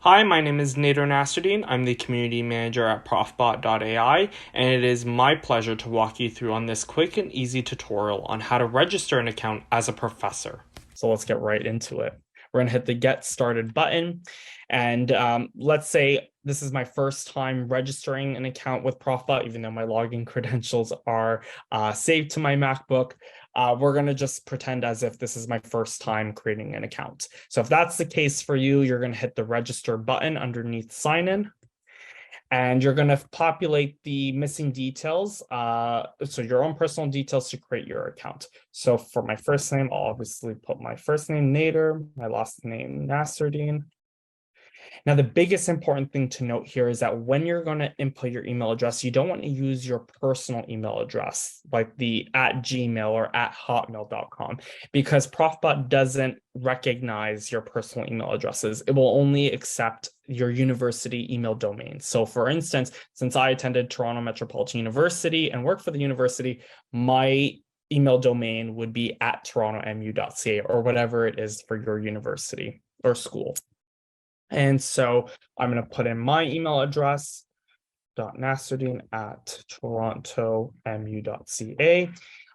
Hi, my name is Nader Nasruddin. I'm the community manager at ProfBot.ai, and it is my pleasure to walk you through on this quick and easy tutorial on how to register an account as a professor. So let's get right into it. We're going to hit the Get Started button. And let's say this is my first time registering an account with ProfBot, even though my login credentials are saved to my MacBook. We're going to just pretend as if this is my first time creating an account. So if that's the case for you, you're going to hit the register button underneath sign in. And you're going to populate the missing details, so your own personal details to create your account. So for my first name, I'll obviously put my first name, Nader, my last name, Nasruddin. Now, the biggest important thing to note here is that when you're going to input your email address, you don't want to use your personal email address, like the @gmail or @hotmail.com, because ProfBot doesn't recognize your personal email addresses. It will only accept your university email domain. So for instance, since I attended Toronto Metropolitan University and work for the university, my email domain would be @torontomu.ca or whatever it is for your university or school. And so I'm going to put in my email address, nasruddin@torontomu.ca.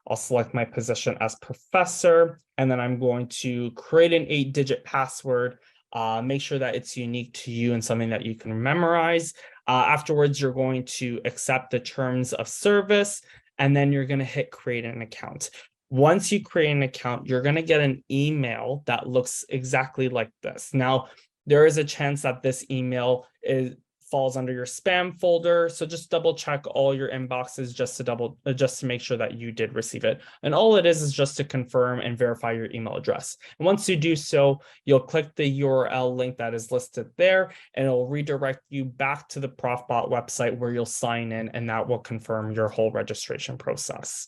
I'll select my position as professor, and then I'm going to create an 8-digit password. Make sure that it's unique to you and something that you can memorize. Afterwards, you're going to accept the terms of service, and then you're going to hit create an account. Once you create an account, you're going to get an email that looks exactly like this. Now, there is a chance that this email falls under your spam folder. So just double check all your inboxes just to make sure that you did receive it. And all it is just to confirm and verify your email address. And once you do so, you'll click the URL link that is listed there, and it'll redirect you back to the ProfBot website where you'll sign in, and that will confirm your whole registration process.